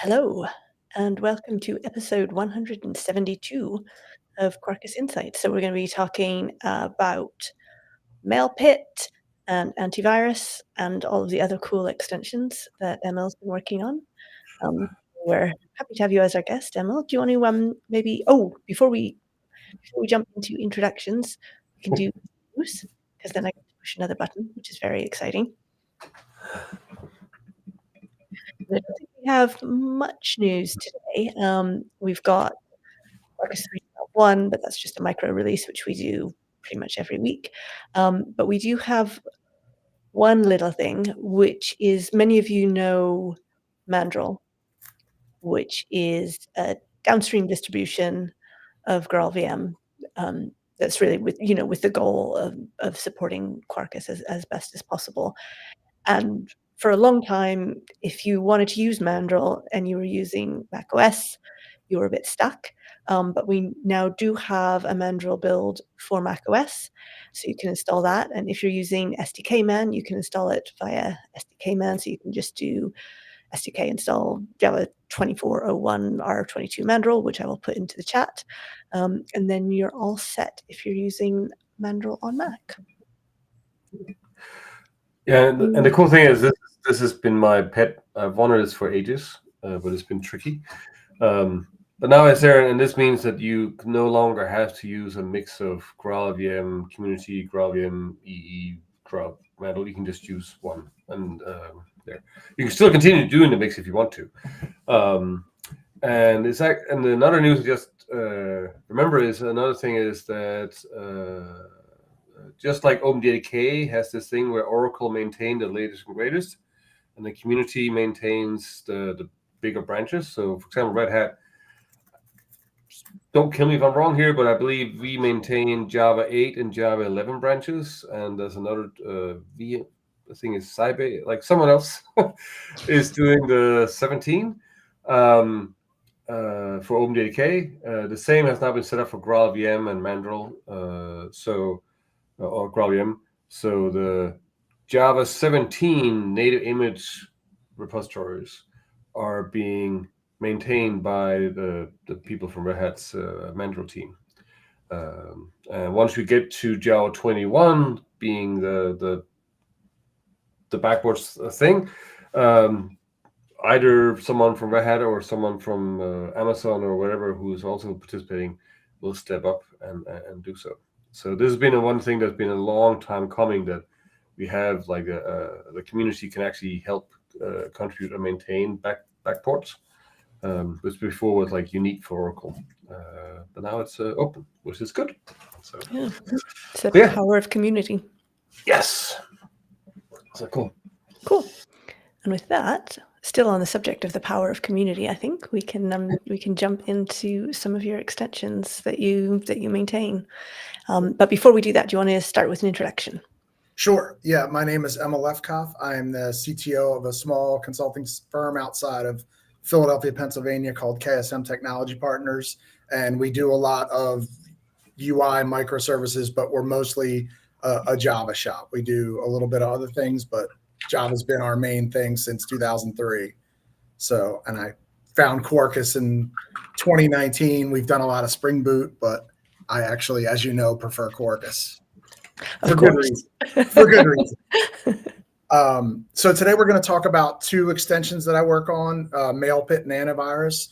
Hello, and welcome to episode 172 of Quarkus Insights. So we're going to be talking about Mailpit and antivirus and all of the other cool extensions that Emil's been working on. We're happy to have you as our guest, Emil. Do you want to before we jump into introductions, we can do news, because then I get to push another button, which is very exciting. I don't think we have much news today. We've got Quarkus 3.1, but that's just a micro release, which we do pretty much every week. But we do have one little thing, which is many of you know Mandrill, which is a downstream distribution of GraalVM. That's really with the goal of supporting Quarkus as best as possible. And for a long time, if you wanted to use Mandrill and you were using macOS, you were a bit stuck. But we now do have a Mandrill build for macOS, so you can install that. And if you're using SDKman, you can install it via SDKman. So you can just do SDK install Java 2401 R22 Mandrill, which I will put into the chat. And then you're all set if you're using Mandrill on Mac. Yeah, and the cool thing is this has been my pet. I've wanted this for ages, but it's been tricky. But now it's there, and this means that you no longer have to use a mix of GraalVM, Community, GraalVM, EE, Graal, Mandrill. You can just use one, and there. You can still continue doing the mix if you want to. And another news, just remember, is another thing is that just like OpenDDK has this thing where Oracle maintains the latest and greatest, and the community maintains the bigger branches. So, for example, Red Hat, don't kill me if I'm wrong here, but I believe we maintain Java 8 and Java 11 branches, and there's another I think it's Sybase, like someone else is doing the 17 for OpenDDK. The same has now been set up for GraalVM and Mandrill, or GraalVM. So the Java 17 native image repositories are being maintained by the people from Red Hat's Mandrill team. And once we get to Java 21 being the backwards thing, either someone from Red Hat or someone from Amazon or whatever who's also participating will step up and do so. So this has been one thing that's been a long time coming, that we have like the community can actually help contribute and maintain backports, which before was like unique for Oracle, but now it's open, which is good. So yeah, it's the power of community. Yes. So cool. And with that, still on the subject of the power of community, I think we can jump into some of your extensions that you maintain. But before we do that, do you want to start with an introduction? Sure. Yeah, my name is Emil Lefkof. I am the CTO of a small consulting firm outside of Philadelphia, Pennsylvania called KSM Technology Partners. And we do a lot of UI microservices, but we're mostly a Java shop. We do a little bit of other things, but Java's been our main thing since 2003. So, and I found Quarkus in 2019. We've done a lot of Spring Boot, but I actually, as you know, prefer Quarkus. For good reason. So today we're going to talk about two extensions that I work on, Mailpit and Antivirus.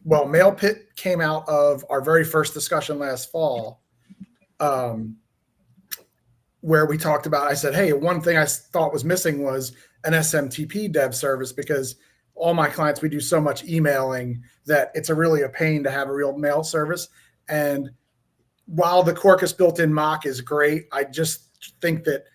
Mailpit came out of our very first discussion last fall, where we talked about, I said, hey, one thing I thought was missing was an SMTP dev service, because all my clients, we do so much emailing that it's really a pain to have a real mail service. And while the Quarkus built-in mock is great, I just think that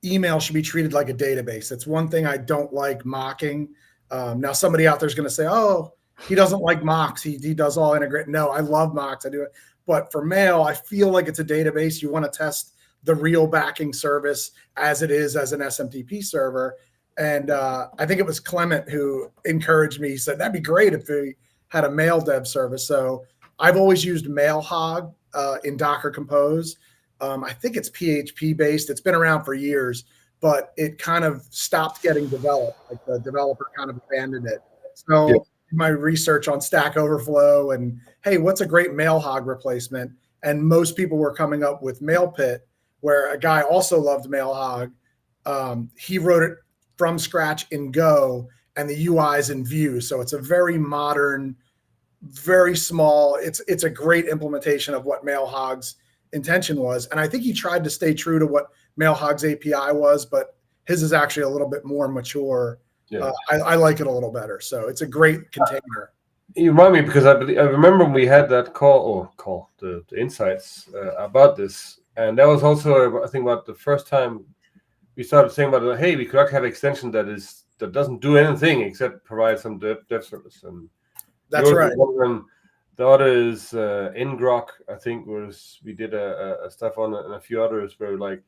email should be treated like a database. That's one thing I don't like mocking. Now somebody out there is going to say, oh, he doesn't like mocks. He does all integrate. No, I love mocks. I do it. But for mail, I feel like it's a database. You want to test the real backing service as it is as an SMTP server. And I think it was Clement who encouraged me. He said, that'd be great if we had a mail dev service. So I've always used MailHog in Docker Compose. I think it's PHP based. It's been around for years, but it kind of stopped getting developed. Like the developer kind of abandoned it. So my research on Stack Overflow and, hey, what's a great Mailhog replacement? And most people were coming up with Mailpit, where a guy also loved Mailhog. He wrote it from scratch in Go, and the UI is in Vue. So it's a very modern, very small. It's a great implementation of what Mailhog's intention was. And I think he tried to stay true to what Mailhog's API was, but his is actually a little bit more mature. Yeah. I like it a little better. So it's a great container. You remind me, because I remember when we had that the insights about this, and that was also, I think, about the first time we started saying about, hey, we could actually have an extension that doesn't do anything except provide some dev service. And that's right. The other is Ngrok, I think, we did a stuff on it, and a few others where like,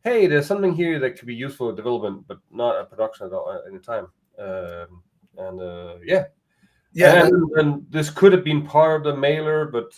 hey, there's something here that could be useful in development, but not at production at all at any time. And this could have been part of the mailer, but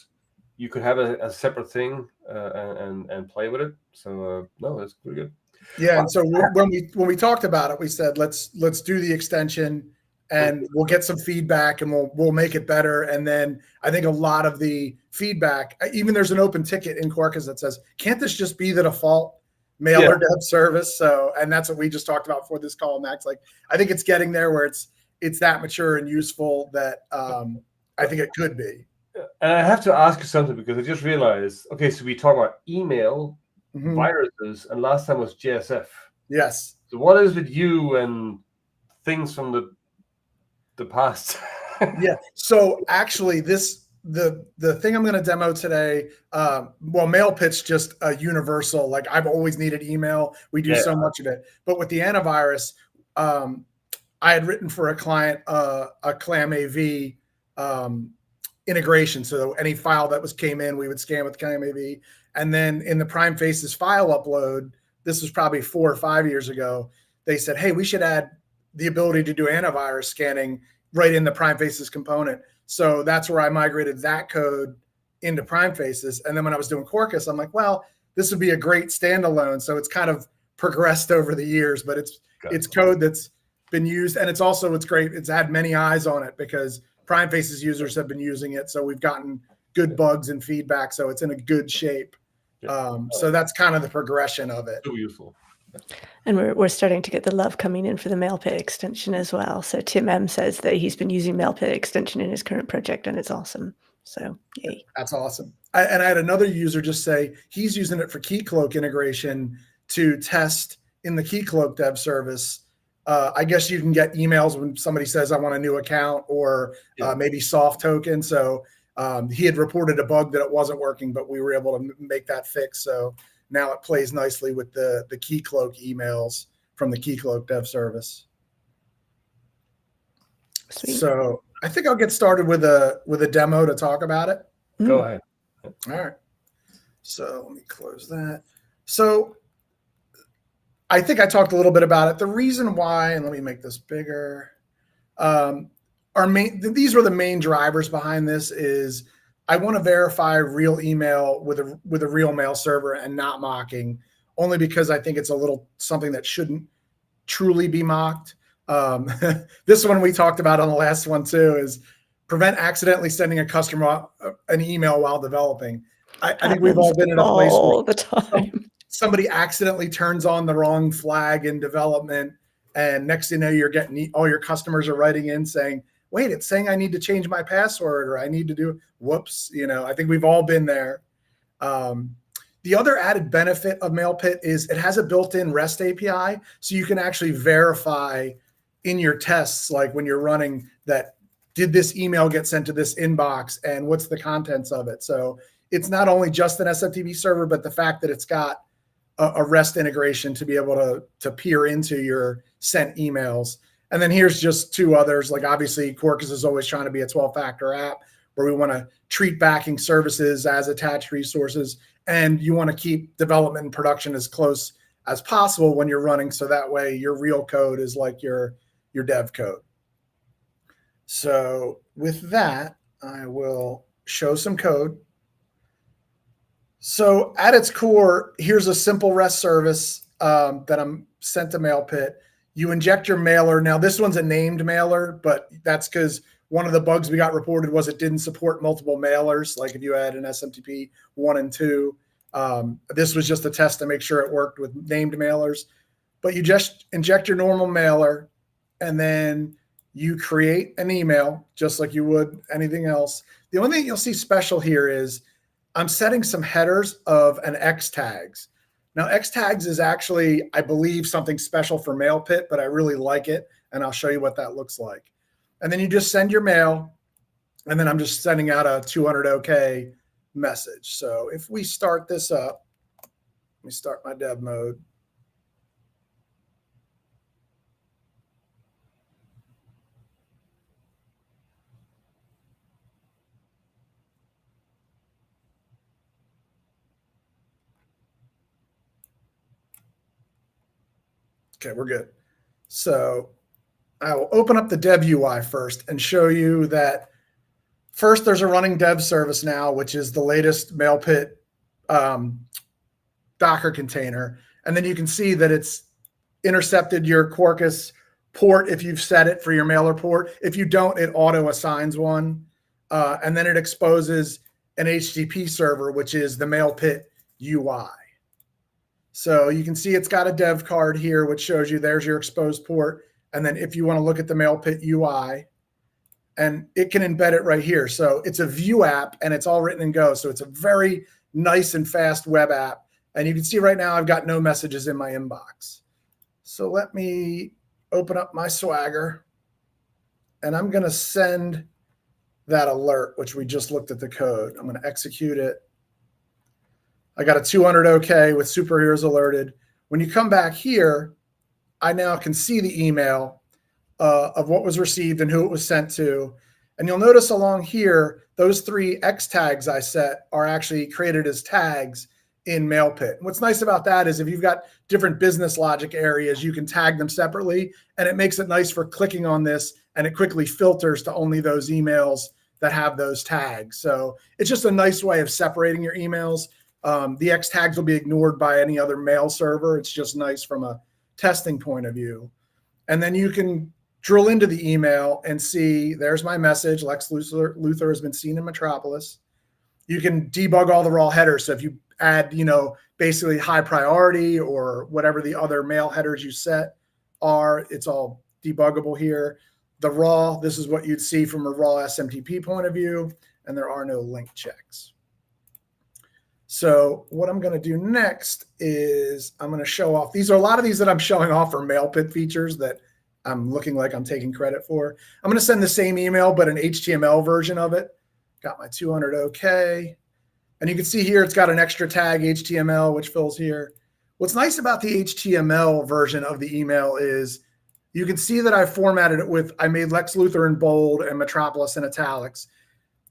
you could have a separate thing and play with it. So no, that's pretty good. Yeah, and so when we talked about it, we said let's do the extension, and we'll get some feedback, and we'll make it better. And then I think a lot of the feedback, even there's an open ticket in Quarkus that says, can't this just be the default mailer dev service? So, and that's what we just talked about for this call, Max. Like, I think it's getting there where it's that mature and useful that I think it could be. And I have to ask you something, because I just realized, okay, so we talk about email, viruses, and last time was JSF. Yes. So what is with you and things from the past? Yeah. So actually the thing I'm going to demo today, Mailpit's just a universal, like I've always needed email. We do so much of it. But with the antivirus, I had written for a client a ClamAV integration. So any file that came in, we would scan with ClamAV. And then in the Prime Faces file upload, this was probably 4 or 5 years ago, they said, hey, we should add the ability to do antivirus scanning right in the Prime Faces component. So that's where I migrated that code into Prime Faces. And then when I was doing Quarkus, I'm like, well, this would be a great standalone. So it's kind of progressed over the years, but it's code that's been used. And it's great. It's had many eyes on it because Prime Faces users have been using it. So we've gotten good bugs and feedback. So it's in a good shape. So that's kind of the progression of it. So useful. And we're starting to get the love coming in for the Mailpit extension as well. So Tim M says that he's been using Mailpit extension in his current project, and it's awesome. So yay. That's awesome. I had another user just say he's using it for Keycloak integration to test in the Keycloak dev service. I guess you can get emails when somebody says, I want a new account, or maybe soft token. So he had reported a bug that it wasn't working, but we were able to make that fix. So now it plays nicely with the Keycloak emails from the Keycloak dev service. Sweet. So I think I'll get started with a demo to talk about it. Go ahead. All right. So let me close that. So I think I talked a little bit about it. The reason why, and let me make this bigger, these were the main drivers behind this is I want to verify real email with a real mail server and not mocking, only because I think it's a little something that shouldn't truly be mocked. This one we talked about on the last one too is prevent accidentally sending a customer an email while developing. I think we've all been in a place all the time. Somebody accidentally turns on the wrong flag in development, and next thing you know, you're getting all your customers are writing in saying, wait, it's saying I need to change my password, or I need to do, whoops. I think we've all been there. The other added benefit of Mailpit is it has a built-in REST API, so you can actually verify in your tests, like when you're running that, did this email get sent to this inbox, and what's the contents of it? So it's not only just an SFTP server, but the fact that it's got a REST integration to be able to peer into your sent emails. And then here's just 2 others. Like obviously Quarkus is always trying to be a 12-factor app where we want to treat backing services as attached resources. And you want to keep development and production as close as possible when you're running. So that way your real code is like your dev code. So with that, I will show some code. So at its core, here's a simple REST service. that I'm sent to Mailpit. You inject your mailer. Now, this one's a named mailer, but that's because one of the bugs we got reported was it didn't support multiple mailers, like if you had an SMTP 1 and 2. This was just a test to make sure it worked with named mailers. But you just inject your normal mailer, and then you create an email just like you would anything else. The only thing you'll see special here is I'm setting some headers of an X tags. Now, X tags is actually, I believe, something special for Mailpit, but I really like it, and I'll show you what that looks like. And then you just send your mail, and then I'm just sending out a 200 OK message. So if we start this up, let me start my dev mode. Okay, we're good. So I will open up the dev UI first and show you that first there's a running dev service now, which is the latest Mailpit Docker container. And then you can see that it's intercepted your Quarkus port if you've set it for your mailer port. If you don't, it auto assigns one. And then it exposes an HTTP server, which is the Mailpit UI. So you can see it's got a dev card here, which shows you there's your exposed port. And then if you want to look at the Mailpit UI, and it can embed it right here. So it's a Vue app, and it's all written in Go. So it's a very nice and fast web app. And you can see right now I've got no messages in my inbox. So let me open up my Swagger, and I'm going to send that alert, which we just looked at the code. I'm going to execute it. I got a 200 OK with superheroes alerted. When you come back here, I now can see the email of what was received and who it was sent to. And you'll notice along here, those 3 X tags I set are actually created as tags in Mailpit. And what's nice about that is if you've got different business logic areas, you can tag them separately, and it makes it nice for clicking on this, and it quickly filters to only those emails that have those tags. So it's just a nice way of separating your emails. The X tags will be ignored by any other mail server. It's just nice from a testing point of view. And then you can drill into the email and see, there's my message, Lex Luthor has been seen in Metropolis. You can debug all the raw headers. So if you add, basically high priority or whatever the other mail headers you set are, it's all debuggable here. The raw, this is what you'd see from a raw SMTP point of view, and there are no link checks. So what I'm going to do next is I'm going to show off. A lot of these that I'm showing off are Mailpit features that I'm looking like I'm taking credit for. I'm going to send the same email, but an HTML version of it. Got my 200 OK. And you can see here, it's got an extra tag HTML, which fills here. What's nice about the HTML version of the email is you can see that I formatted it with, I made Lex Luthor in bold and Metropolis in italics.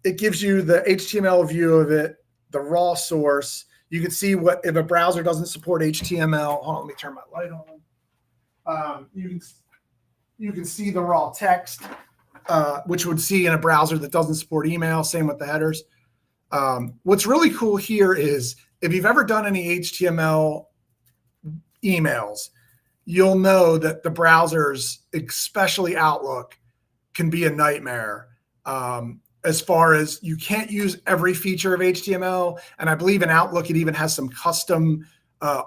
It gives you the HTML view of it, the raw source. You can see what, if a browser doesn't support HTML, hold on, let me turn my light on. You can see the raw text, which would see in a browser that doesn't support email, same with the headers. What's really cool here is if you've ever done any HTML emails, you'll know that the browsers, especially Outlook, can be a nightmare. As far as you can't use every feature of HTML. And I believe in Outlook, it even has some custom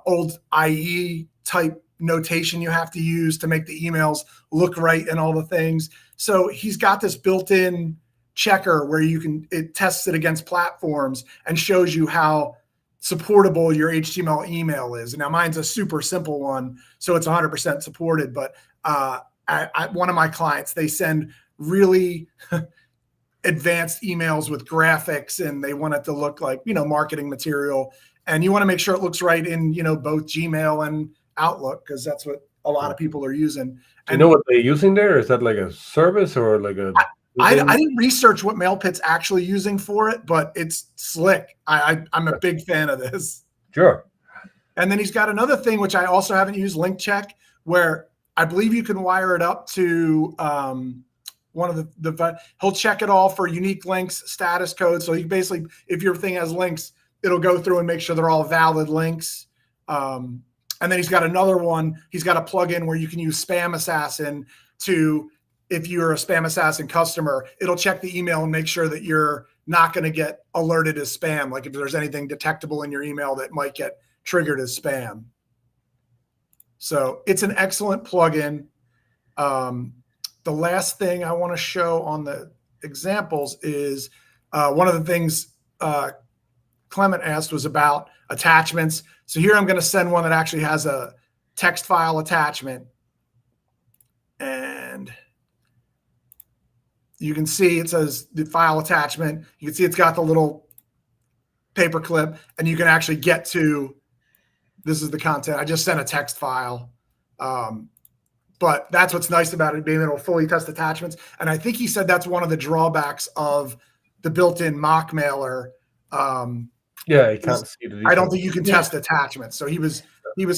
old IE type notation you have to use to make the emails look right and all the things. So he's got this built-in checker where it tests it against platforms and shows you how supportable your HTML email is. Now mine's a super simple one, so it's 100% supported, but one of my clients, they send really advanced emails with graphics, and they want it to look like, marketing material. And you want to make sure it looks right in, both Gmail and Outlook, because that's what a lot of people are using. Do you know what they're using there? Is that like a service or like a... I didn't research what Mailpit's actually using for it, but it's slick. I'm a big fan of this. Sure. And then he's got another thing, which I also haven't used, link check, where I believe you can wire it up to one of he'll check it all for unique links, status codes. So you basically, if your thing has links, it'll go through and make sure they're all valid links. And then he's got another one. He's got a plugin where you can use Spam Assassin to, if you're a Spam Assassin customer, it'll check the email and make sure that you're not going to get alerted as spam. Like if there's anything detectable in your email that might get triggered as spam. So it's an excellent plugin. The last thing I want to show on the examples is one of the things Clement asked was about attachments. So here I'm going to send one that actually has a text file attachment. And you can see it says the file attachment. You can see it's got the little paper clip, and you can actually get to, this is the content. I just sent a text file. But that's what's nice about it, being able to fully test attachments. And I think he said that's one of the drawbacks of the built-in mock mailer. Yeah, you can't see the details. I don't think you can test attachments. So he was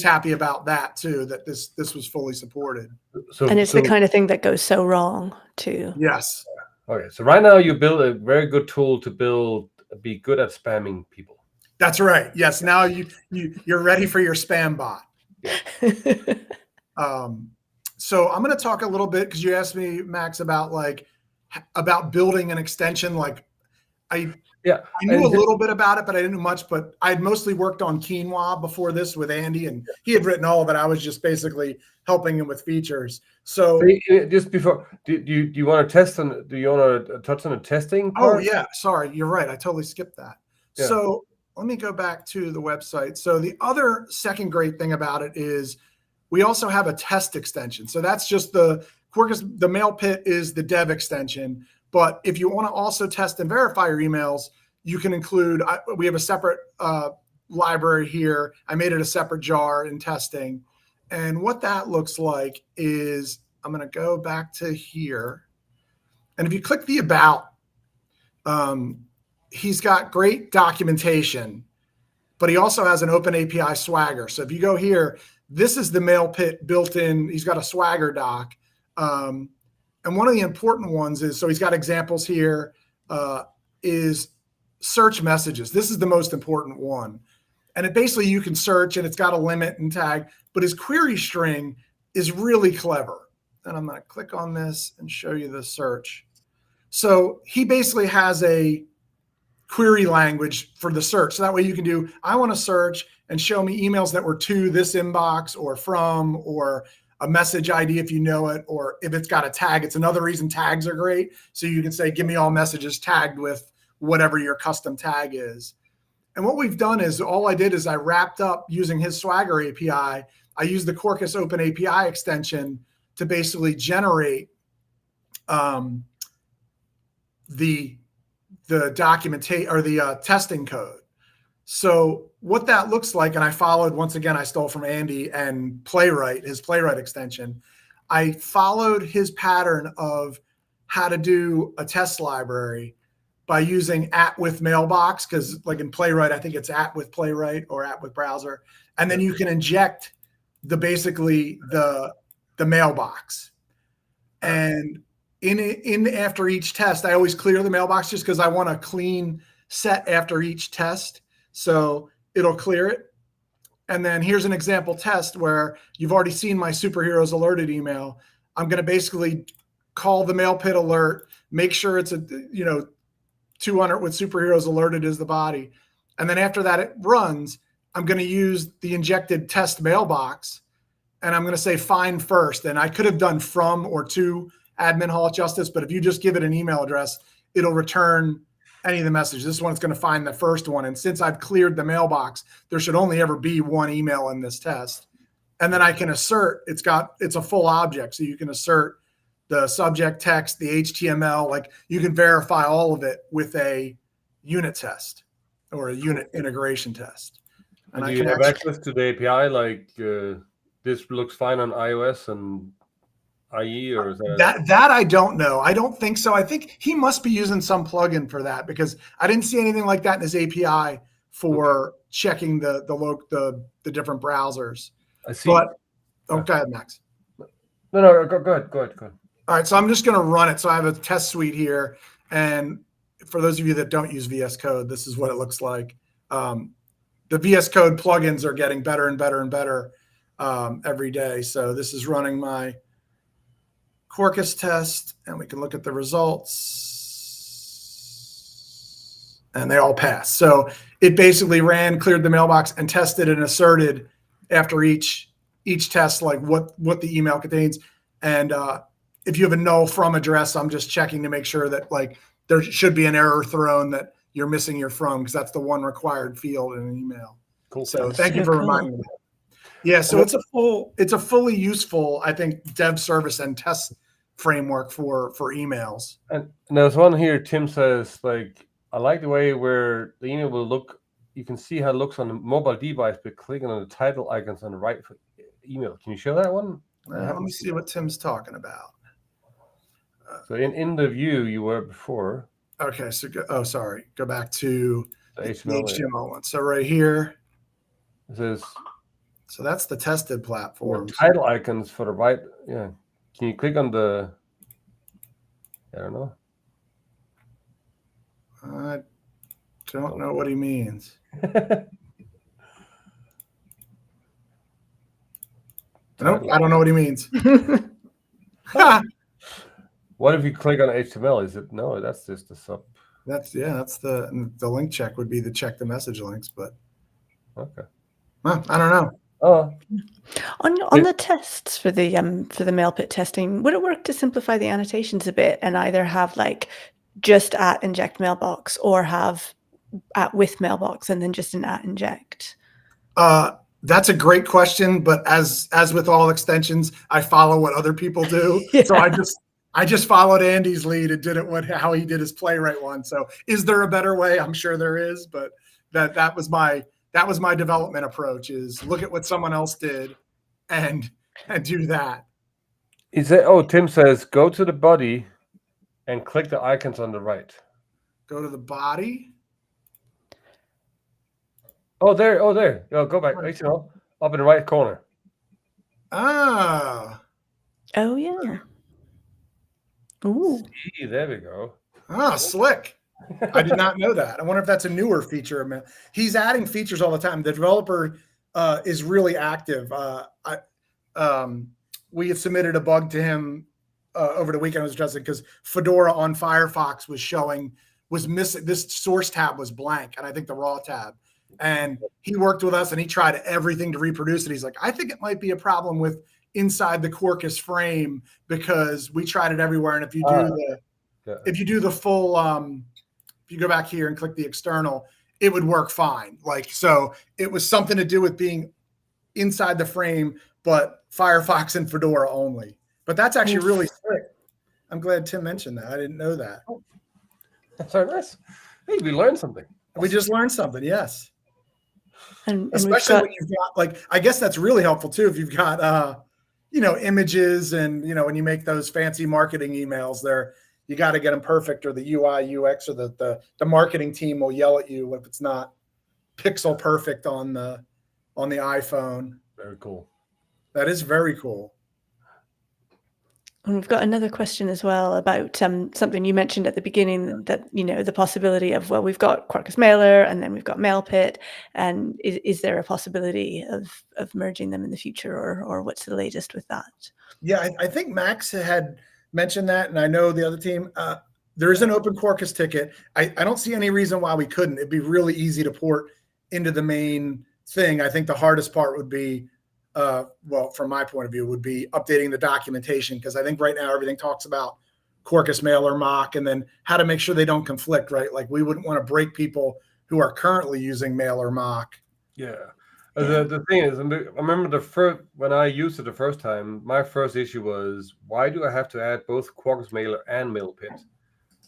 happy about that too, that this was fully supported. And it's the kind of thing that goes so wrong too. Yes. Okay, so right now you build a very good tool to be good at spamming people. That's right. Yes. Now you're ready for your spam bot. So I'm going to talk a little bit, because you asked me, Max, about building an extension. Like I knew a little bit about it, but I didn't know much. But I'd mostly worked on Quinoa before this with Andy, and he had written all of it. I was just basically helping him with features. So just before, do you want to test on? Do you want to touch on the testing part? Oh yeah, sorry, you're right. I totally skipped that. Yeah. So let me go back to the website. So the other second great thing about it is we also have a test extension. So that's just the Quarkus. The Mailpit is the dev extension. But if you want to also test and verify your emails, you can include, we have a separate library here. I made it a separate jar in testing. And what that looks like is, I'm going to go back to here. And if you click the about, he's got great documentation, but he also has an open API Swagger. So if you go here, this is the Mailpit built in. He's got a Swagger doc. And one of the important ones is, so he's got examples here, is search messages. This is the most important one. And it basically, you can search, and it's got a limit and tag, but his query string is really clever. And I'm going to click on this and show you the search. So he basically has a query language for the search. So that way you can do, I want to search and show me emails that were to this inbox or from, or a message ID if you know it, or if it's got a tag. It's another reason tags are great. So you can say, give me all messages tagged with whatever your custom tag is. And what we've done is, all I did is I wrapped up using his Swagger API. I used the Quarkus Open API extension to basically generate the documentation or the testing code. So what that looks like, and I followed, once again, I stole from Andy and Playwright, his Playwright extension. I followed his pattern of how to do a test library by using @ mailbox, because like in Playwright, I think it's @ Playwright or @ browser. And then you can inject basically the mailbox. And in after each test, I always clear the mailbox just because I want a clean set after each test. So it'll clear it. And then here's an example test where you've already seen my superheroes alerted email. I'm going to basically call the Mailpit alert, make sure it's 200 with superheroes alerted as the body. And then after that it runs, I'm going to use the injected test mailbox, and I'm going to say find first. And I could have done from or to admin Hall of Justice, but if you just give it an email address, it'll return any of the messages. This one's going to find the first one. And since I've cleared the mailbox, there should only ever be one email in this test. And then I can assert, it's a full object. So you can assert the subject text, the HTML, like you can verify all of it with a unit test or a unit integration test. And do you have access to the API? Like this looks fine on iOS and IE, or is that I don't know. I don't think so. I think he must be using some plugin for that, because I didn't see anything like that in his API for checking the different browsers. I see. But go ahead, Max. No, go ahead. All right, so I'm just going to run it. So I have a test suite here, and for those of you that don't use VS Code, this is what it looks like. The VS Code plugins are getting better and better and better. every day. So this is running my Quarkus test, and we can look at the results, and they all pass. So it basically ran, cleared the mailbox, and tested and asserted after each test, like what the email contains. And if you have a null from address, I'm just checking to make sure that like there should be an error thrown that you're missing your from, because that's the one required field in an email. Cool. So thank you for reminding me. Yeah, so it's a fully useful, I think, dev service and test framework for emails. And there's one here. Tim says, like, I like the way where the email will look. You can see how it looks on the mobile device by clicking on the title icons on the right for email. Can you show that one? Let me see what Tim's talking about. So in the view you were before. Okay, so go back to the HTML, HTML one. So right here, it says. So that's the tested platform. Title icons for the right. Yeah. Can you click on the? I don't know. I don't know what he means. Nope, I don't know what he means. What if you click on HTML? Is it no? That's just the sub. That's the link check would be to check the message links, but okay. Well, I don't know. Oh. On the tests for the Mailpit testing, would it work to simplify the annotations a bit and either have like just at inject mailbox or have at with mailbox and then just an at inject? That's a great question, but as with all extensions, I follow what other people do. Yeah. So I just followed Andy's lead and did it how he did his playwright one. So is there a better way? I'm sure there is, but that was my development approach, is look at what someone else did and do that. Tim says go to the body and click the icons on the right. Go to the body. Oh, there. Go back. Up in the right corner. Oh, yeah. Ooh. See, there we go. Slick. I did not know that. I wonder if that's a newer feature. He's adding features all the time. The developer is really active. We had submitted a bug to him over the weekend. I was addressing because Fedora on Firefox was missing. This source tab was blank, and I think the raw tab. And he worked with us, and he tried everything to reproduce it. He's like, I think it might be a problem with inside the Quarkus frame, because we tried it everywhere. And if you do the full, if you go back here and click the external, it would work fine. So it was something to do with being inside the frame, but Firefox and Fedora only. But that's actually really slick. I'm glad Tim mentioned that. I didn't know that. That's very nice. Hey, we learned something. We just learned something. Yes. And especially when you've got, I guess that's really helpful too. If you've got, images and, when you make those fancy marketing emails there, you got to get them perfect, or the UI, UX, or the marketing team will yell at you if it's not pixel perfect on the iPhone. Very cool. That is very cool. And we've got another question as well about something you mentioned at the beginning, that, the possibility of, we've got Quarkus Mailer and then we've got Mailpit, and is there a possibility of merging them in the future, or what's the latest with that? Yeah, I think Max had mentioned that, and I know the other team. There is an open Quarkus ticket. I don't see any reason why we couldn't. It'd be really easy to port into the main thing. I think the hardest part would be, from my point of view, would be updating the documentation, because I think right now everything talks about Quarkus Mailer mock, and then how to make sure they don't conflict, right? Like, we wouldn't want to break people who are currently using Mailer mock. Yeah. The thing is, I remember when I used it the first time, my first issue was, why do I have to add both Quarkus Mailer and Mailpit?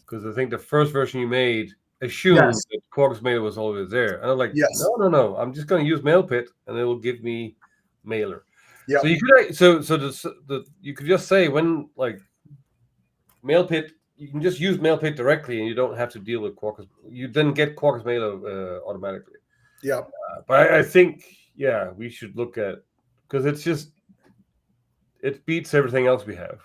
Because I think the first version you made assumed that Quarkus Mailer was always there. And I'm like, no, I'm just going to use Mailpit, and it will give me Mailer. Yeah. So you could you could just say, when Mailpit, you can just use Mailpit directly, and you don't have to deal with Quarkus. You then get Quarkus Mailer automatically. Yeah. But I think, we should look at, because it beats everything else we have.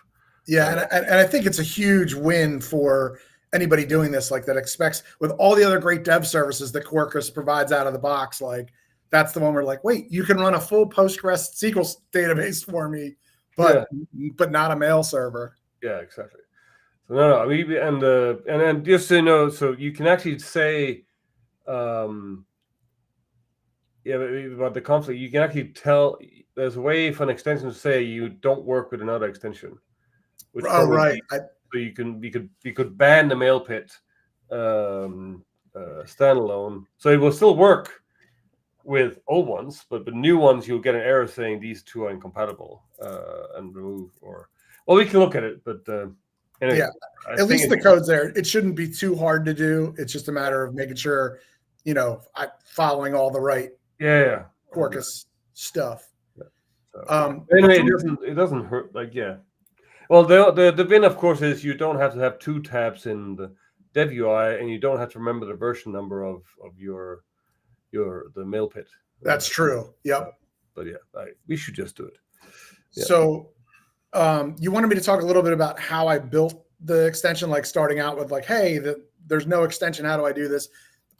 Yeah, and I think it's a huge win for anybody doing this, that expects, with all the other great dev services that Quarkus provides out of the box, that's the one where like, wait, you can run a full PostgreSQL database for me, but not a mail server. Yeah, exactly. So no, and then just so you know, so you can actually say, about the conflict, you can actually tell. There's a way for an extension to say you don't work with another extension. Which right. So you could ban the Mailpit standalone, so it will still work with old ones, but the new ones you'll get an error saying these two are incompatible and remove. Or we can look at it, but anyway, at least the code's there. It shouldn't be too hard to do. It's just a matter of making sure, following all the right Quarkus stuff. So, anyway, it doesn't hurt. Well, the win, of course, is you don't have to have two tabs in the dev UI, and you don't have to remember the version number of the Mailpit. That's true. Yep. But we should just do it. Yeah. So, you wanted me to talk a little bit about how I built the extension, like starting out with like, hey, there's no extension. How do I do this?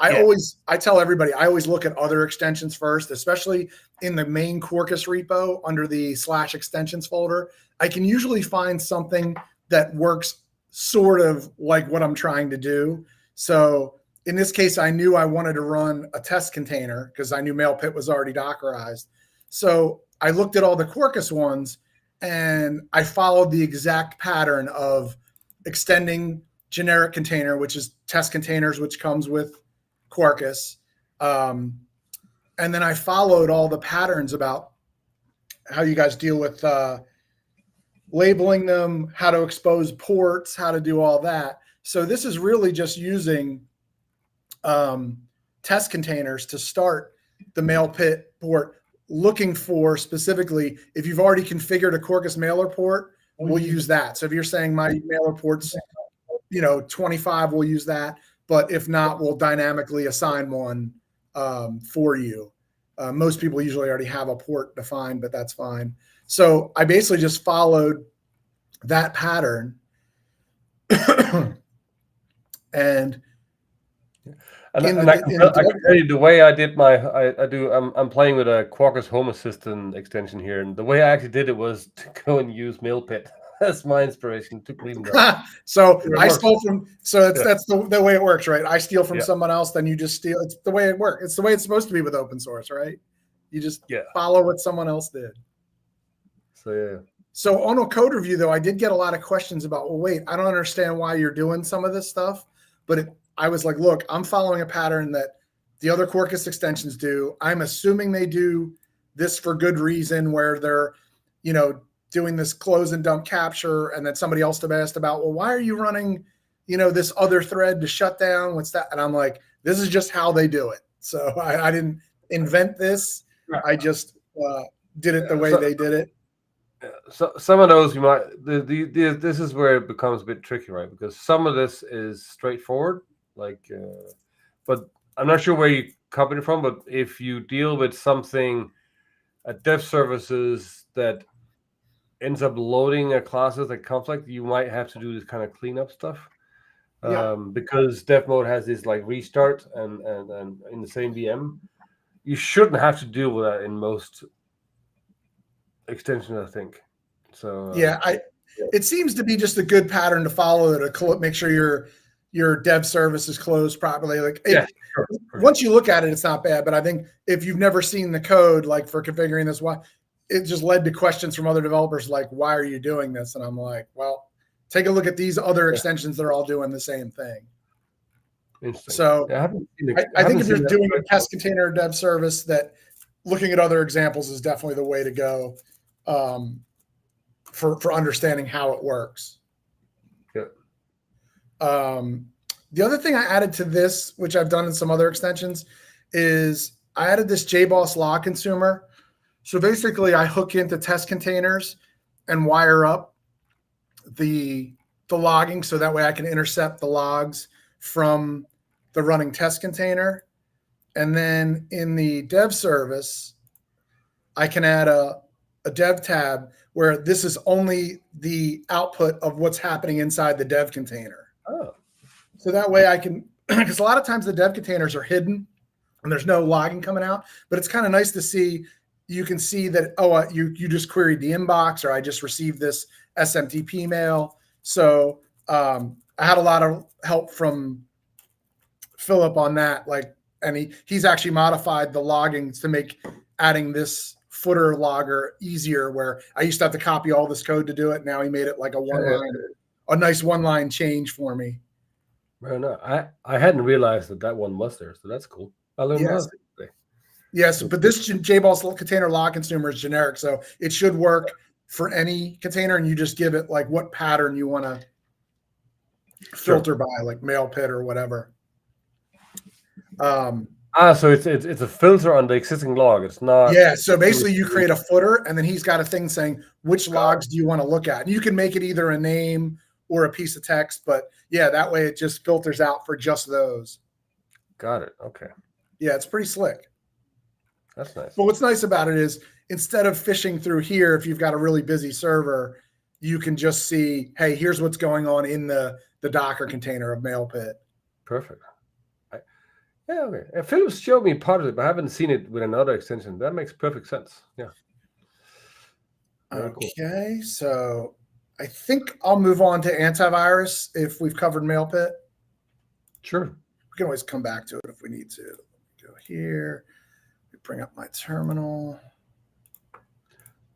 I tell everybody, I always look at other extensions first, especially in the main Quarkus repo under the /extensions folder. I can usually find something that works sort of like what I'm trying to do. So in this case, I knew I wanted to run a test container because I knew Mailpit was already Dockerized. So I looked at all the Quarkus ones and I followed the exact pattern of extending generic container, which is test containers, which comes with Quarkus. And then I followed all the patterns about how you guys deal with labeling them, how to expose ports, how to do all that. So this is really just using test containers to start the Mailpit port, looking for specifically, if you've already configured a Quarkus mailer port, we'll use that. So if you're saying my mailer port's 25, we'll use that. But if not, we'll dynamically assign one for you. Most people usually already have a port defined, but that's fine. So I basically just followed that pattern. and I can tell you the way I did I'm playing with a Quarkus Home Assistant extension here, and the way I actually did it was to go and use Mailpit. That's my inspiration to clean it up. So I stole from. So that's the way it works, right? I steal from someone else, then you just steal. It's the way it works. It's the way it's supposed to be with open source, right? You just follow what someone else did. So on a code review, though, I did get a lot of questions about. Well, wait, I don't understand why you're doing some of this stuff, but I was like, look, I'm following a pattern that the other Quarkus extensions do. I'm assuming they do this for good reason, where they're, doing this close and dump capture, and then somebody else asked about, well, why are you running, this other thread to shut down? What's that? And I'm like, this is just how they do it. So I didn't invent this. I just did it the way they did it. So some of those you might. This is where it becomes a bit tricky, right? Because some of this is straightforward, but I'm not sure where you copied it from. But if you deal with something at dev services that ends up loading a classes that conflict, you might have to do this kind of cleanup stuff. Because dev mode has this like restart and in the same VM. You shouldn't have to deal with that in most extensions, I think. So it seems to be just a good pattern to follow to make sure your dev service is closed properly. Once you look at it, it's not bad. But I think if you've never seen the code, like for configuring this, it just led to questions from other developers like, why are you doing this? And I'm like, well, take a look at these other extensions. They're all doing the same thing. So I think if you're doing a test container dev service, that looking at other examples is definitely the way to go for understanding how it works. The other thing I added to this, which I've done in some other extensions, is I added this JBoss log consumer. So basically, I hook into test containers and wire up the logging, so that way I can intercept the logs from the running test container. And then in the dev service, I can add a dev tab where this is only the output of what's happening inside the dev container. Oh. So that way I can, because a lot of times the dev containers are hidden. and there's no logging coming out, but it's kind of nice to see. You can see that, you just queried the inbox, or I just received this SMTP mail. So I had a lot of help from Philip on that. Like, and he's actually modified the logging to make adding this footer logger easier, where I used to have to copy all this code to do it. Now he made it like a nice one-line change for me. Well, no, I hadn't realized that one was there, so that's cool. I learned Yes. today. Yes, but this JBoss container log consumer is generic, so it should work for any container, and you just give it like what pattern you want to filter by, like Mailpit or whatever. So it's a filter on the existing log. It's not. Yeah. So basically, you create a footer, and then he's got a thing saying which logs do you want to look at, and you can make it either a name or a piece of text. But yeah, that way it just filters out for just those. Got it. Okay. Yeah, it's pretty slick. That's nice. But what's nice about it is, instead of fishing through here, if you've got a really busy server, you can just see, hey, here's what's going on in the Docker container of Mailpit. Perfect. Yeah, okay. Philip showed me part of it, but I haven't seen it with another extension. That makes perfect sense. Yeah. Very okay, cool. So I think I'll move on to antivirus if we've covered Mailpit. Sure. We can always come back to it if we need to. Go here. Bring up my terminal.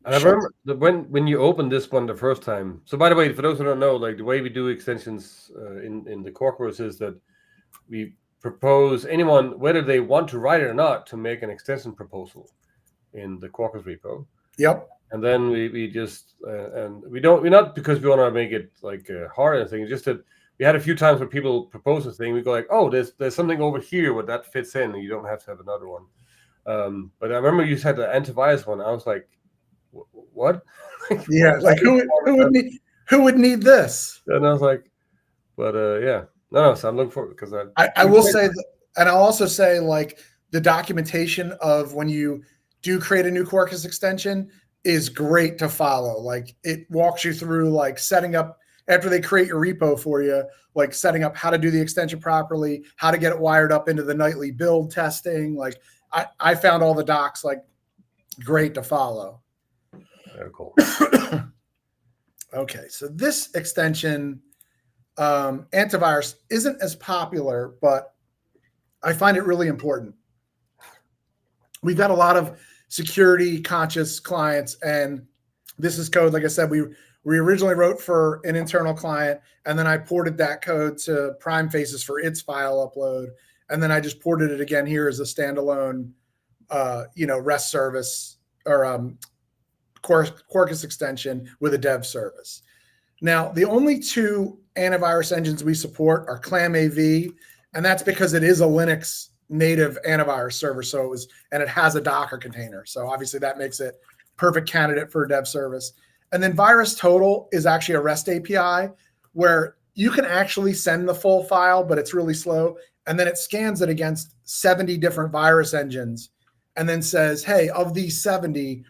And I remember that when you opened this one the first time. So by the way, for those who don't know, like the way we do extensions in the Quarkus is that we propose anyone, whether they want to write it or not, to make an extension proposal in the Quarkus repo. Yep. And then we just and we're not because we want to make it like hard or anything. It's just that we had a few times where people propose a thing. We go like, oh, there's something over here where that fits in, and you don't have to have another one. But I remember you said the antivirus one. I was like, what? Yeah, like who would need this? And I was like, but yeah, no. So I'm looking forward because I will say that, and I'll also say like the documentation of when you do create a new Quarkus extension is great to follow. Like it walks you through like setting up after they create your repo for you, like setting up how to do the extension properly, how to get it wired up into the nightly build testing. Like I found all the docs like great to follow. Very cool. Okay, so this extension, antivirus, isn't as popular, but I find it really important. We've got a lot of security conscious clients, and this is code, like I said, we originally wrote for an internal client, and then I ported that code to Prime Faces for its file upload. And then I just ported it again here as a standalone, REST service or Quarkus extension with a dev service. Now, the only two antivirus engines we support are ClamAV, and that's because it is a Linux native antivirus server. So it has a Docker container. So obviously that makes it perfect candidate for a dev service. And then VirusTotal is actually a REST API where you can actually send the full file, but it's really slow. And then it scans it against 70 different virus engines and then says, hey, of these 70,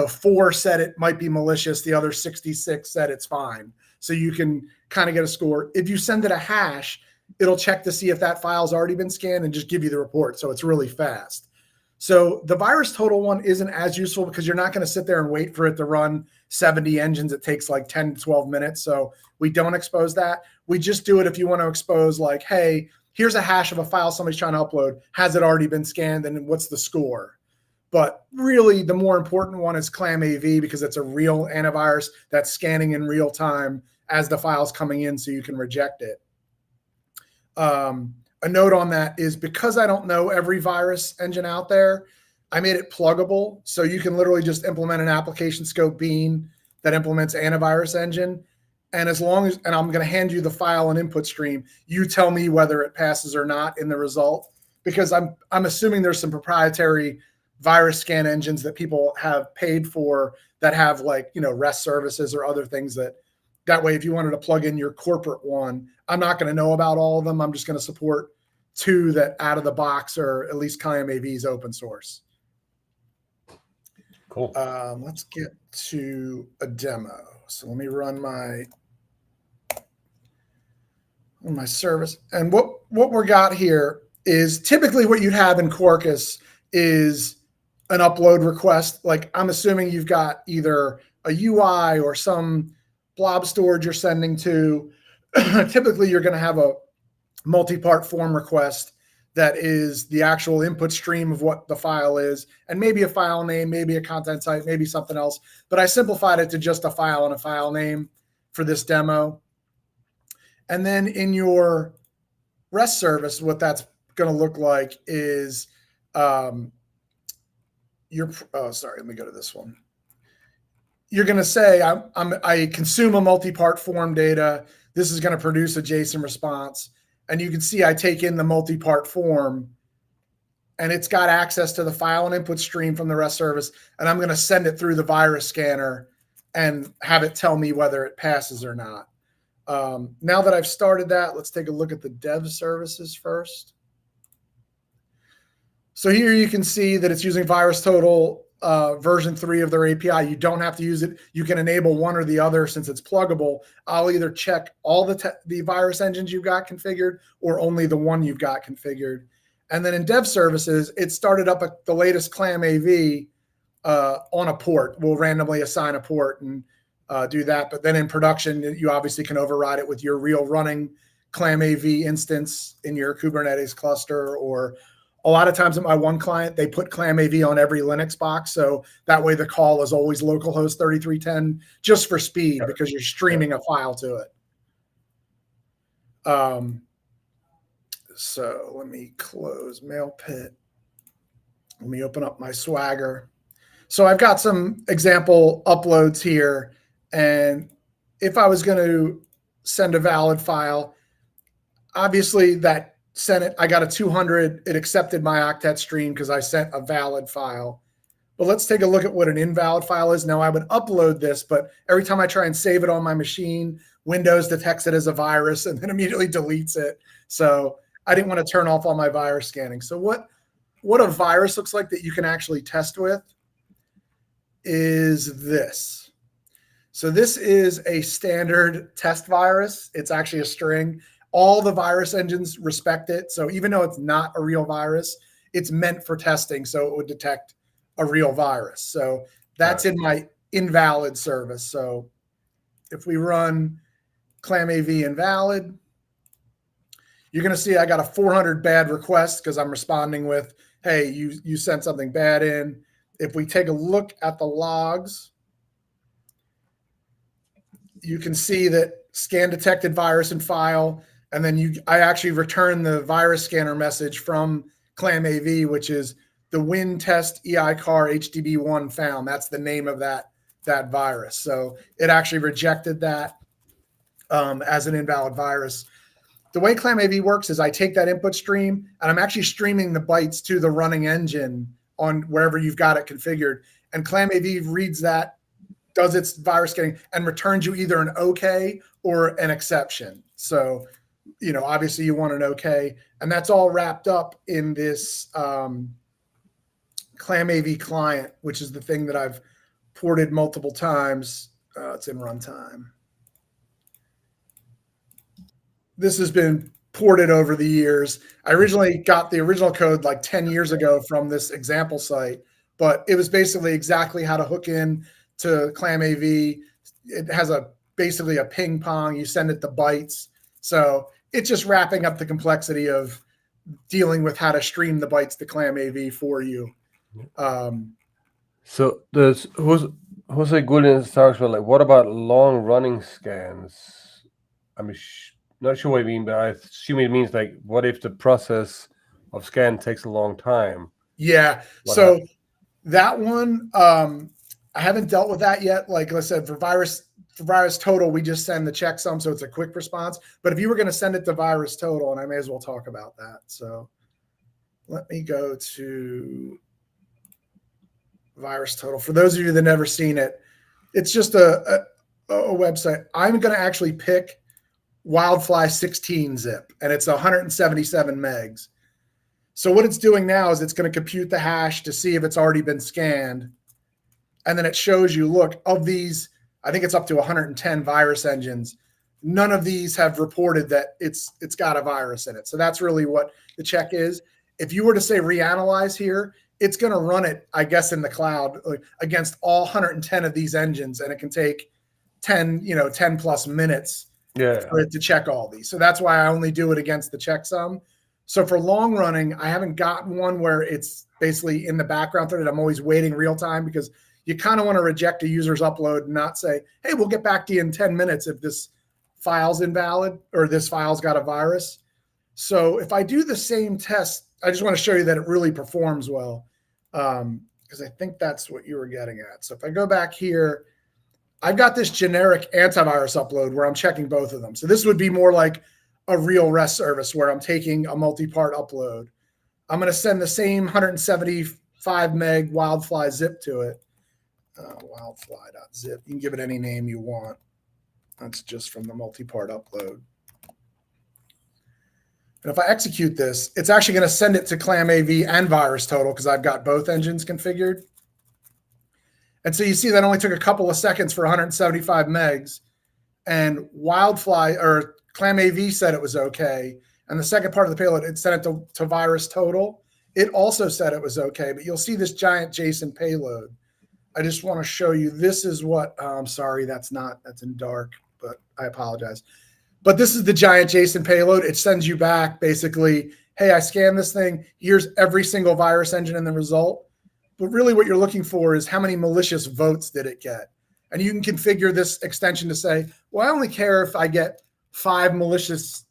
4 said it might be malicious. The other 66 said it's fine. So you can kind of get a score. If you send it a hash, it'll check to see if that file's already been scanned and just give you the report. So it's really fast. So the VirusTotal one isn't as useful because you're not going to sit there and wait for it to run 70 engines. It takes like 10 to 12 minutes. So we don't expose that. We just do it if you want to expose like, hey, here's a hash of a file somebody's trying to upload. Has it already been scanned? And what's the score? But really, the more important one is ClamAV because it's a real antivirus that's scanning in real time as the file's coming in so you can reject it. A note on that is because I don't know every virus engine out there, I made it pluggable. So you can literally just implement an application scope bean that implements antivirus engine. And as long as, and I'm going to hand you the file and input stream, you tell me whether it passes or not in the result, because I'm assuming there's some proprietary virus scan engines that people have paid for that have like, REST services or other things that way, if you wanted to plug in your corporate one, I'm not going to know about all of them. I'm just going to support 2 that out of the box are at least ClamAV's open source. Cool. Let's get to a demo. So let me run my service. And what we got here is typically what you'd have in Quarkus is an upload request. Like I'm assuming you've got either a UI or some blob storage you're sending to. Typically, you're going to have a multi-part form request that is the actual input stream of what the file is, and maybe a file name, maybe a content type, maybe something else. But I simplified it to just a file and a file name for this demo. And then in your REST service, what that's going to look like is let me go to this one. You're going to say, I consume a multi-part form data. This is going to produce a JSON response. And you can see I take in the multi-part form, and it's got access to the file and input stream from the REST service. And I'm going to send it through the virus scanner and have it tell me whether it passes or not. Now that I've started that, let's take a look at the dev services first. So here you can see that it's using VirusTotal version 3 of their API. You don't have to use it. You can enable one or the other since it's pluggable. I'll either check all the virus engines you've got configured or only the one you've got configured. And then in dev services, it started up the latest ClamAV on a port. We'll randomly assign a port and do that. But then in production, you obviously can override it with your real running ClamAV instance in your Kubernetes cluster, or a lot of times at my one client, they put ClamAV on every Linux box. So that way the call is always localhost 3310 just for speed because you're streaming a file to it. So let me close Mailpit. Let me open up my Swagger. So I've got some example uploads here. And if I was going to send a valid file, obviously that sent it. I got a 200. It accepted my octet stream because I sent a valid file. But let's take a look at what an invalid file is. Now I would upload this, but every time I try and save it on my machine, Windows detects it as a virus and then immediately deletes it. So I didn't want to turn off all my virus scanning. So what a virus looks like that you can actually test with is this. So this is a standard test virus. It's actually a string. All the virus engines respect it. So even though it's not a real virus, it's meant for testing. So it would detect a real virus. So that's in my invalid service. So if we run ClamAV invalid, you're going to see I got a 400 bad request because I'm responding with, hey, you sent something bad in. If we take a look at the logs, you can see that scan detected virus and file. And then I actually return the virus scanner message from ClamAV, which is the win test EICAR HDB1 found. That's the name of that virus. So it actually rejected that as an invalid virus. The way ClamAV works is I take that input stream and I'm actually streaming the bytes to the running engine on wherever you've got it configured. And ClamAV reads that, does its virus scanning, and returns you either an OK or an exception. So, obviously you want an OK. And that's all wrapped up in this ClamAV client, which is the thing that I've ported multiple times. It's in runtime. This has been ported over the years. I originally got the original code like 10 years ago from this example site, but it was basically exactly how to hook in to ClamAV. It has basically a ping pong. You send it the bytes. So it's just wrapping up the complexity of dealing with how to stream the bytes to ClamAV for you. So there's Jose Gullian talks about, like, what about long running scans? I'm not sure what you mean, but I assume it means, like, what if the process of scan takes a long time? Yeah. So happens? That one, I haven't dealt with that yet. Like I said, for VirusTotal, we just send the checksum, so it's a quick response. But if you were going to send it to VirusTotal, and I may as well talk about that. So let me go to VirusTotal. For those of you that never seen it, it's just a website. I'm going to actually pick Wildfly 16 zip, and it's 177 megs. So what it's doing now is it's going to compute the hash to see if it's already been scanned. And then it shows you, look, of these, I think it's up to 110 virus engines. none of these have reported that it's got a virus in it. So that's really what the check is. If you were to say reanalyze here, it's going to run it, I guess, in the cloud against all 110 of these engines, and it can take 10 plus minutes for it to check all these. So that's why I only do it against the checksum. So for long running, I haven't gotten one where it's basically in the background thread. I'm always waiting real time, because you kind of want to reject a user's upload and not say, hey, we'll get back to you in 10 minutes if this file's invalid or this file's got a virus. So if I do the same test, I just want to show you that it really performs well, because I think that's what you were getting at. So if I go back here, I've got this generic antivirus upload where I'm checking both of them. So this would be more like a real REST service where I'm taking a multi-part upload. I'm going to send the same 175 meg Wildfly zip to it. Wildfly.zip. You can give it any name you want. That's just from the multi-part upload. And if I execute this, it's actually going to send it to ClamAV and VirusTotal, because I've got both engines configured. And so you see that only took a couple of seconds for 175 megs. And Wildfly or ClamAV said it was okay. And the second part of the payload, it sent it to VirusTotal. It also said it was okay. But you'll see this giant JSON payload. I just want to show you, this is what, I'm sorry, that's in dark, but I apologize. But this is the giant JSON payload. It sends you back basically, hey, I scanned this thing. Here's every single virus engine in the result. But really what you're looking for is how many malicious votes did it get? And you can configure this extension to say, well, I only care if I get 5 malicious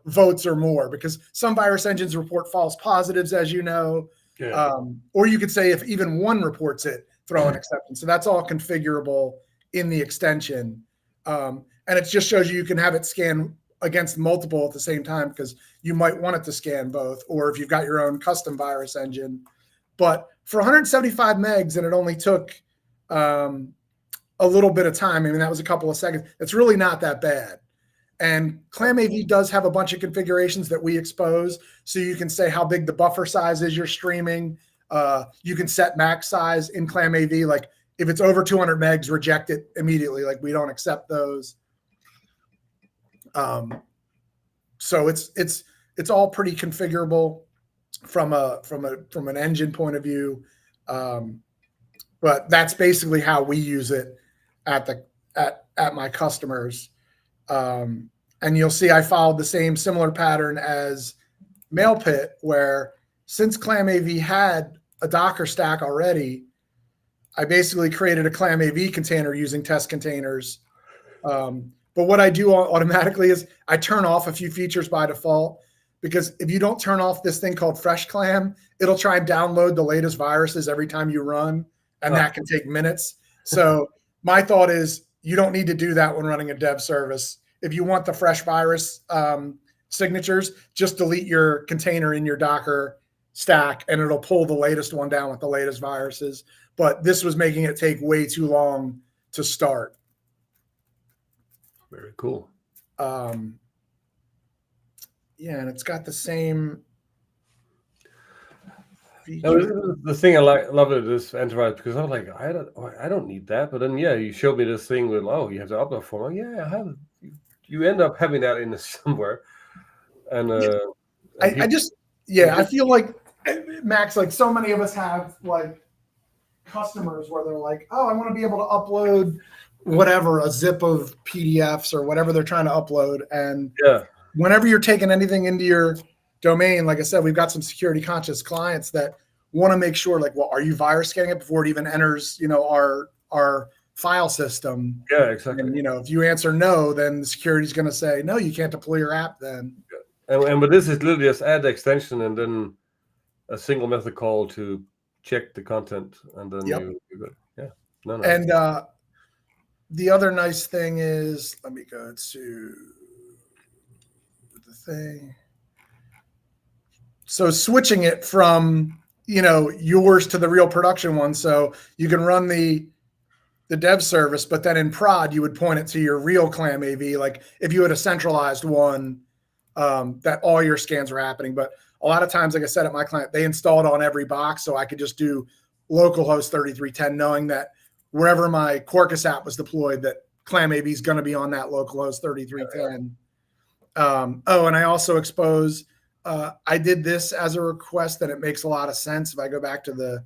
votes or more, because some virus engines report false positives, as you know. Yeah. Or you could say if even one reports it, throw an exception. So that's all configurable in the extension. And it just shows you can have it scan against multiple at the same time, because you might want it to scan both, or if you've got your own custom virus engine. But for 175 megs, and it only took a little bit of time, I mean, that was a couple of seconds, it's really not that bad. And ClamAV does have a bunch of configurations that we expose. So you can say how big the buffer size is you're streaming. You can set max size in ClamAV. Like if it's over 200 megs, reject it immediately. Like we don't accept those. So it's all pretty configurable from an engine point of view. But that's basically how we use it at my customers. And you'll see I followed the similar pattern as Mailpit, where since ClamAV had a Docker stack already, I basically created a ClamAV container using test containers. But what I do automatically is I turn off a few features by default, because if you don't turn off this thing called FreshClam, it'll try and download the latest viruses every time you run, and that can take minutes. So my thought is you don't need to do that when running a dev service. If you want the fresh virus signatures, just delete your container in your Docker stack, and it'll pull the latest one down with the latest viruses. But this was making it take way too long to start. Very cool. Yeah, and it's got the same feature. The thing I love it is Antivirus, because I was like, I don't need that. But then you showed me this thing with, you have to upload form. Yeah, I have. You end up having that in somewhere, and I feel like, Max, like so many of us have like customers where they're like, I want to be able to upload whatever, a zip of PDFs or whatever they're trying to upload, and whenever you're taking anything into your domain, like I said, we've got some security conscious clients that want to make sure, like, well, are you virus scanning it before it even enters, our file system? Yeah, exactly. And, if you answer no, then the security is going to say, no, you can't deploy your app then. And but this is literally just add the extension and then a single method call to check the content, and then you're good. Yeah. No. And the other nice thing is, let me go to the thing. So switching it from, yours to the real production one. So you can run the dev service, but then in prod, you would point it to your real ClamAV. Like if you had a centralized one, that all your scans were happening. But a lot of times, like I said, at my client, they install it on every box. So I could just do localhost 3310, knowing that wherever my Quarkus app was deployed, that ClamAV is going to be on that localhost 3310. And I also expose, I did this as a request, and it makes a lot of sense. If I go back to the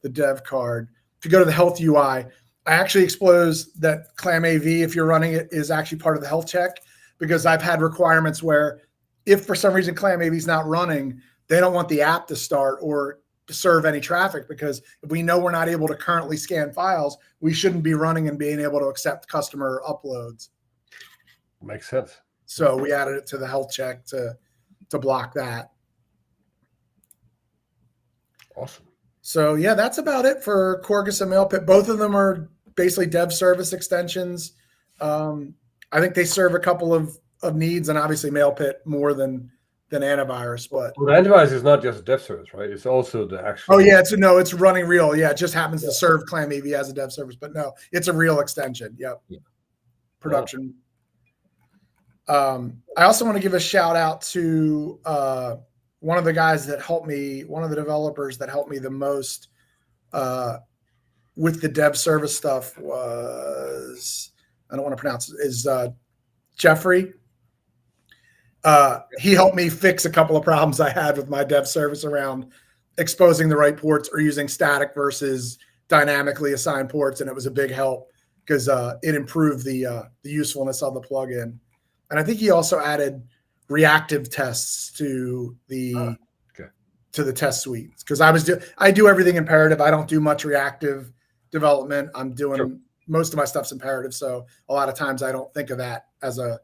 dev card, if you go to the health UI, I actually expose that ClamAV, if you're running it, is actually part of the health check, because I've had requirements where if for some reason ClamAV is not running, they don't want the app to start or to serve any traffic, because if we know we're not able to currently scan files, we shouldn't be running and being able to accept customer uploads. Makes sense. So we added it to the health check to block that. Awesome. So yeah, that's about it for Quarkus and Mailpit. Both of them are basically dev service extensions. I think they serve a couple of needs, and obviously Mailpit more than antivirus. But antivirus is not just a dev service, right? It's also the actual. Oh yeah, it's running real. Yeah, it just happens to serve ClamAV as a dev service, but no, it's a real extension. Yep. Yeah. Production. I also want to give a shout out to one of the guys that helped me, one of the developers that helped me the most with the dev service stuff was, I don't want to pronounce it, is Jeffrey. He helped me fix a couple of problems I had with my dev service around exposing the right ports or using static versus dynamically assigned ports, and it was a big help because it improved the usefulness of the plugin. And I think he also added reactive tests to the test suites, because I do everything imperative. I don't do much reactive development. I'm doing most of my stuff's imperative, so a lot of times I don't think of that as a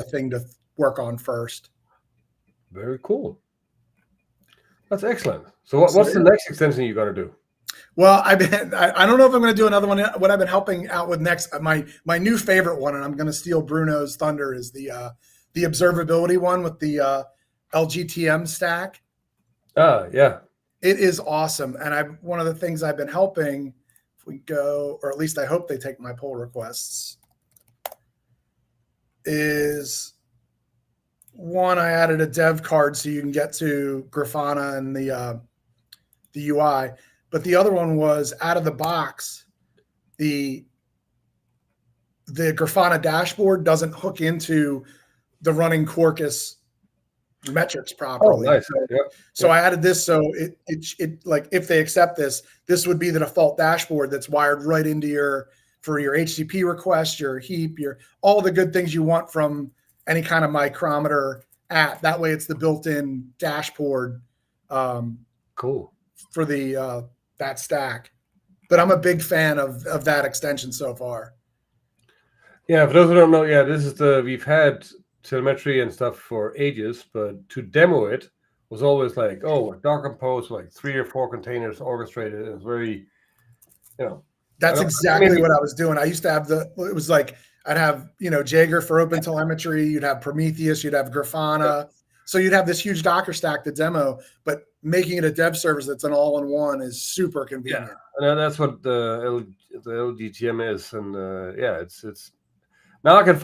thing to work on first. Very cool. That's excellent. So what's the next extension you're going to do? Well, I don't know if I'm going to do another one. What I've been helping out with next, my new favorite one, and I'm going to steal Bruno's thunder, is the observability one with the LGTM stack. Yeah. It is awesome. And one of the things I've been helping, if we go, or at least I hope they take my pull requests, is one, I added a dev card so you can get to Grafana and the UI. But the other one was, out of the box, the Grafana dashboard doesn't hook into the running Quarkus metrics properly. Oh, nice. So I added this, so it like, if they accept this would be the default dashboard that's wired right into for your HTTP request, your heap, all the good things you want from any kind of micrometer app. That way, it's the built-in dashboard. Cool. For the that stack. But I'm a big fan of that extension so far. Yeah, for those who don't know, this is we've had telemetry and stuff for ages, but to demo it was always like, a Docker post, like 3 or 4 containers orchestrated. It was very, That's exactly what I was doing. I used to have it was like, I'd have, Jaeger for open telemetry, you'd have Prometheus, you'd have Grafana. Yeah. So you'd have this huge Docker stack to demo, but making it a dev service that's an all-in-one is super convenient. Yeah, and that's what the LGTM is, and it's now I can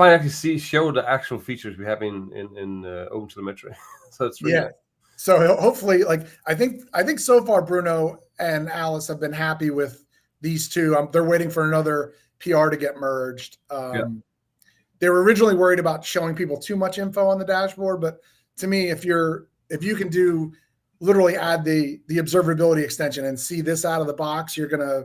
show the actual features we have in OpenTelemetry. So it's really nice. So hopefully, like I think so far Bruno and Alice have been happy with these two. They're waiting for another PR to get merged. They were originally worried about showing people too much info on the dashboard, but to me, if you can do literally add the observability extension and see this out of the box, you're gonna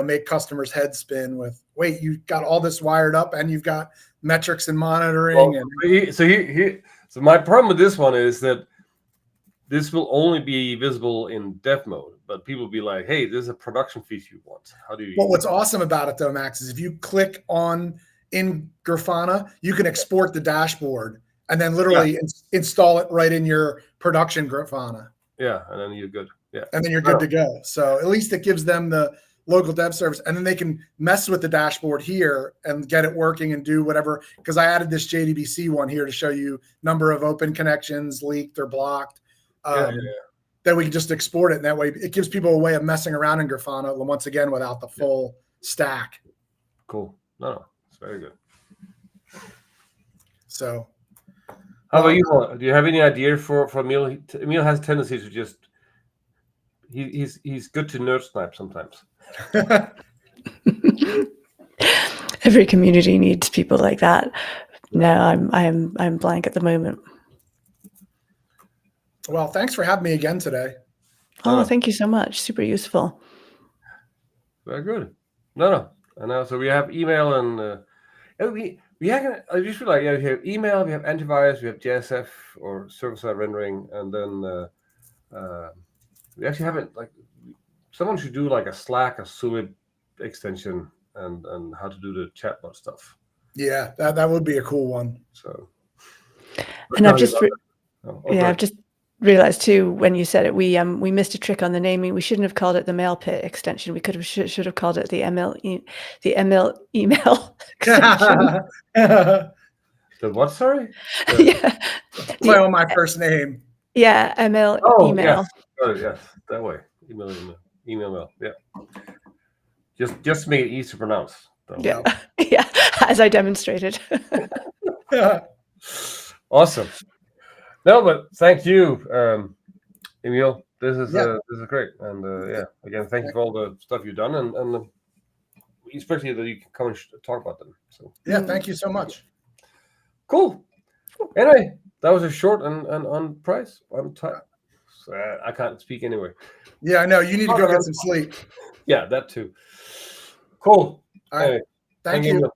make customers' heads spin with, wait, you got all this wired up and you've got metrics and monitoring. So my problem with this one is that this will only be visible in dev mode, but people will be like, hey, there's a production feature you want. How do you? Well, what's awesome about it though, Max, is if you click in Grafana, you can export the dashboard and then literally install it right in your production Grafana. Yeah, and then you're good. Yeah, and then you're good to go. So at least it gives them the local dev service, and then they can mess with the dashboard here and get it working and do whatever. Because I added this JDBC one here to show you number of open connections, leaked or blocked. Then we can just export it, and that way it gives people a way of messing around in Grafana once again without the full stack. Cool. No, it's very good. So, how about you? Do you have any idea for Emil? Emil has a tendency to just he's good to nerd snipe sometimes. Every community needs people like that. No, I'm blank at the moment. Well, thanks for having me again today. Oh, thank you so much. Super useful. Very good. No. And so we have email and we have. I just feel like we have email, we have antivirus, we have JSF or server-side rendering, and then we actually haven't like. Someone should do like a Slack, a Suid extension, and how to do the chatbot stuff. Yeah, that would be a cool one. So. And I've just I've just realized too when you said it, we missed a trick on the naming. We shouldn't have called it the Mailpit extension. We should have called it the Emil email extension. The what? Sorry. Yeah. Play on my first name. Yeah, Emil email. Yes, that way. Email. Yeah. Just make it easy to pronounce. Yeah. Yeah, as I demonstrated. Awesome. No, but thank you, Emil. This is great, and again, thank you for all the stuff you've done, and especially that you can come and talk about them. So yeah, thank you so much. Cool. Anyway, that was a short and on price. I'm tired. So I can't speak anyway. Yeah, I know. You need to go get some sleep. Yeah, that too. Cool. All right. Anyway, Thank you.